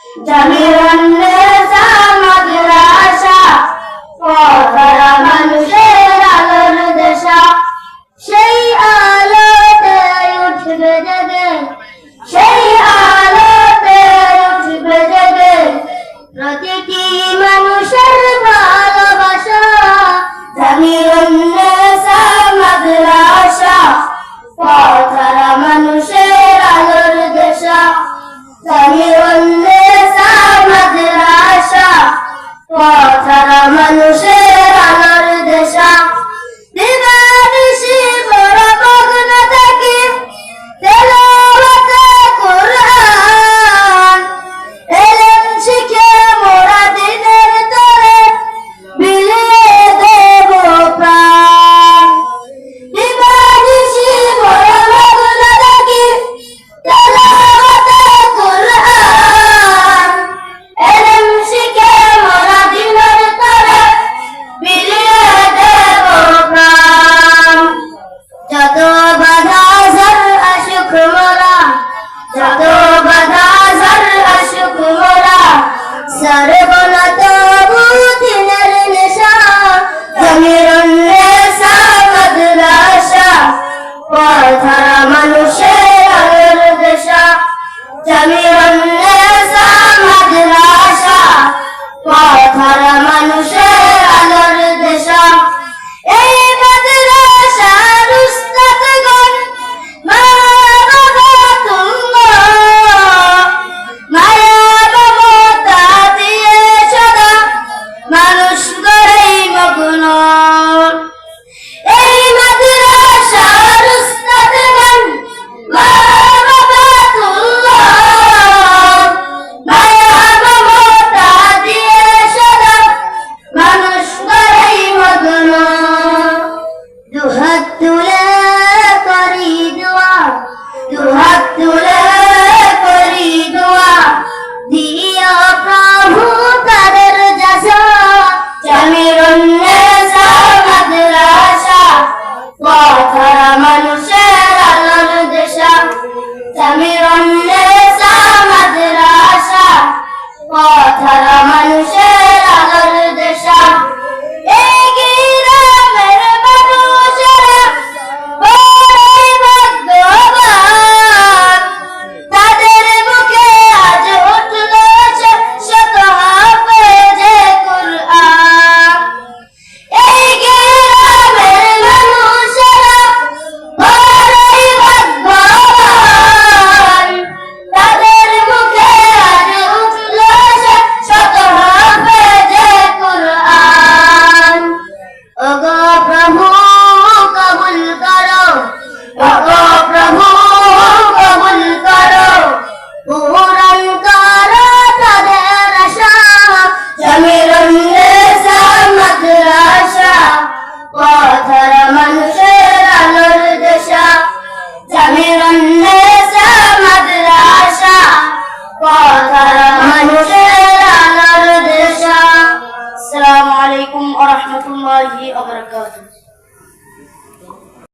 জামিরুন নেসা মাদ্রাসা পড়া মানুষের আলোর দেশা সেই আলোতে উঠবে জেগে সেই আলোতে উঠবে জেগে প্রতিটি মানুষের ভালোবাসা জামিরুন নেসা মাদ্রাসা পড়া মানুষের আলোর দেশা জামিরুন নেসা মাদ্রাসা পড়া মানুষের আলোর দেশা দিবানিশি বড় মগ্ন থাকি তেলাওয়াতে কুরআন ইলম শিখে মোরা দিনের তরে বিলিয়ে দেব প্রাণ দিবানিশি বড় মগ্ন থাকি তেলাওয়াতে কুরআন ইলম শিখে মোরা দিনের তরে বিলিয়ে দেব প্রাণ যত বাধা ঝড় আসুক মোরা যত বাধা ঝড় আসুক মোরা সরব না তবু দিনের নেশা জামিরুন নেসা মাদ্রাসা পড়া